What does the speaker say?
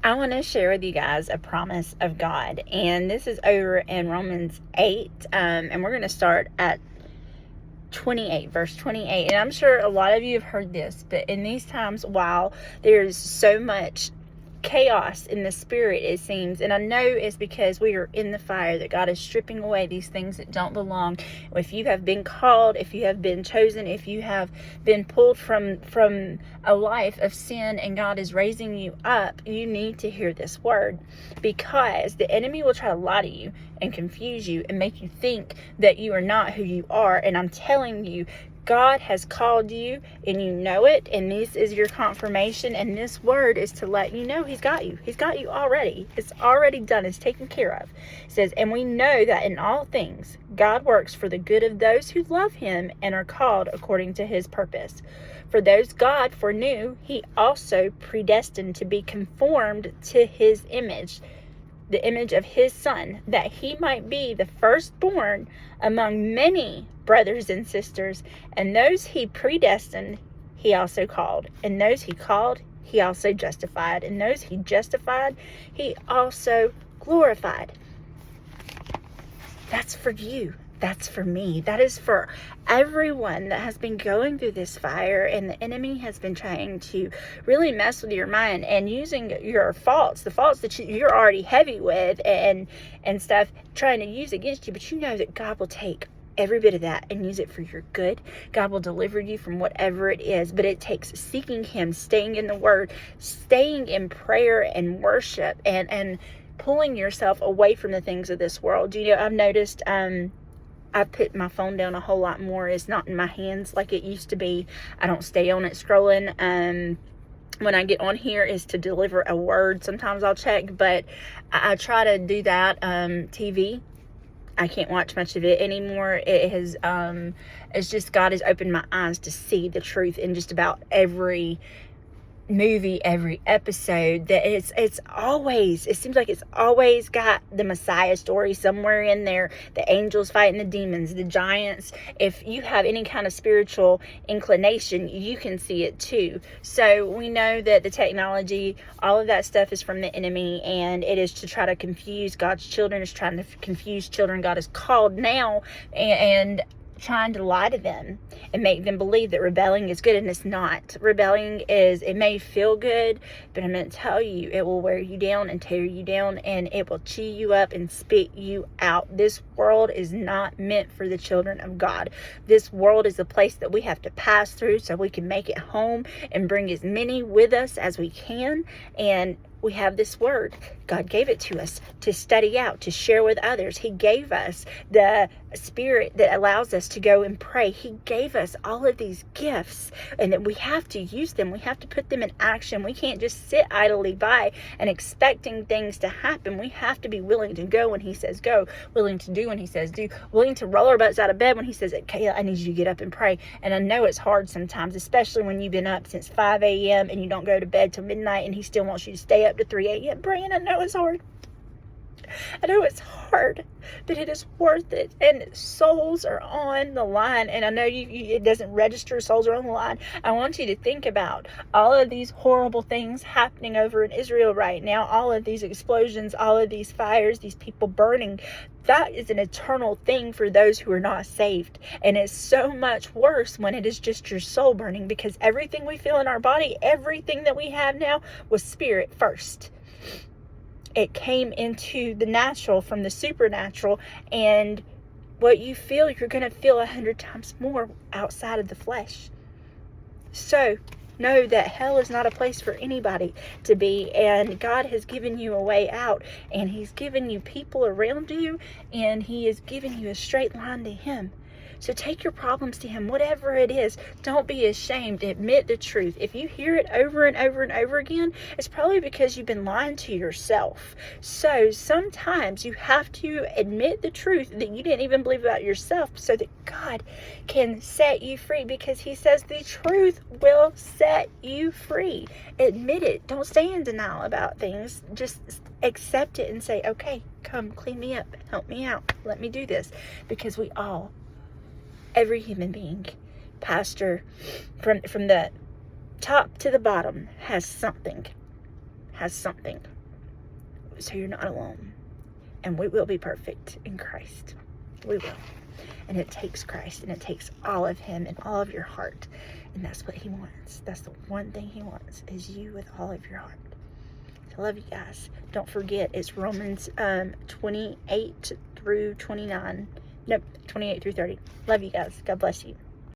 I want to share with you guys a promise of God, and this is over in Romans 8, and we're going to start at 28, verse 28. And I'm sure a lot of you have heard this, but in these times, while there's so much chaos in the spirit, it seems, and I know it's because we are in the fire, that God is stripping away these things that don't belong. If you have been called, if you have been chosen, if you have been pulled from a life of sin and God is raising you up, you need to hear this word, because the enemy will try to lie to you and confuse you and make you think that you are not who you are. And I'm telling you, God has called you, and you know it, and this is your confirmation, and this word is to let you know He's got you. He's got you already. It's already done. It's taken care of. It says, and we know that in all things God works for the good of those who love Him and are called according to His purpose. For those God foreknew, He also predestined to be conformed to His image, the image of His Son, that He might be the firstborn among many brothers and sisters. And those He predestined, He also called. And those He called, He also justified. And those He justified, He also glorified. That's for you. That's for me. That is for everyone that has been going through this fire, and the enemy has been trying to really mess with your mind and using your faults, the faults that you're already heavy with and stuff, trying to use against you. But you know that God will take every bit of that and use it for your good. God will deliver you from whatever it is, but it takes seeking Him, staying in the Word, staying in prayer and worship, and pulling yourself away from the things of this world. You know, I've noticed I put my phone down a whole lot more. It's not in my hands like it used to be. I don't stay on it scrolling. When I get on here is to deliver a word. Sometimes I'll check, but I try to do that. TV, I can't watch much of it anymore. It has, it's just God has opened my eyes to see the truth in just about every movie, every episode, that it's always, it seems like it's always got the Messiah story somewhere in there, the angels fighting the demons, the giants. If you have any kind of spiritual inclination, you can see it too. So we know that the technology, all of that stuff is from the enemy, and it is to try to confuse God's children. It's trying to confuse children God has called now, and trying to lie to them and make them believe that rebelling is good, and it's not. Rebelling is, it may feel good, but I'm going to tell you, it will wear you down and tear you down, and it will chew you up and spit you out. This world is not meant for the children of God. This world is a place that we have to pass through so we can make it home and bring as many with us as we can. And we have this word. God gave it to us to study out, to share with others. He gave us the Spirit that allows us to go and pray. He gave us all of these gifts, and that we have to use them. We have to put them in action. We can't just sit idly by and expecting things to happen. We have to be willing to go when He says go, willing to do when He says do, willing to roll our butts out of bed when He says, okay, I need you to get up and pray. And I know it's hard sometimes, especially when you've been up since 5 a.m. and you don't go to bed till midnight, and He still wants you to stay up to 3 a.m. praying. I know it's hard. I know it's hard, but it is worth it. And souls are on the line. And I know it doesn't register, souls are on the line. I want you to think about all of these horrible things happening over in Israel right now. All of these explosions, all of these fires, these people burning. That is an eternal thing for those who are not saved. And it's so much worse when it is just your soul burning, because everything we feel in our body, everything that we have now, was spirit first. It came into the natural from the supernatural, and what you feel, you're going to feel 100 times more outside of the flesh. So know that hell is not a place for anybody to be, and God has given you a way out, and He's given you people around you, and He has given you a straight line to Him. So take your problems to Him, whatever it is. Don't be ashamed. Admit the truth. If you hear it over and over and over again, it's probably because you've been lying to yourself. So sometimes you have to admit the truth that you didn't even believe about yourself, so that God can set you free, because He says the truth will set you free. Admit it. Don't stay in denial about things. Just accept it and say, okay, come clean me up. Help me out. Let me do this. Because we all, every human being, pastor, from the top to the bottom, has something. So you're not alone. And we will be perfect in Christ. We will. And it takes Christ, and it takes all of him and all of your heart. And that's what he wants. That's the one thing he wants, is you with all of your heart. So I love you guys. Don't forget, it's Romans 28 through 29. Nope, 28 through 30. Love you guys. God bless you.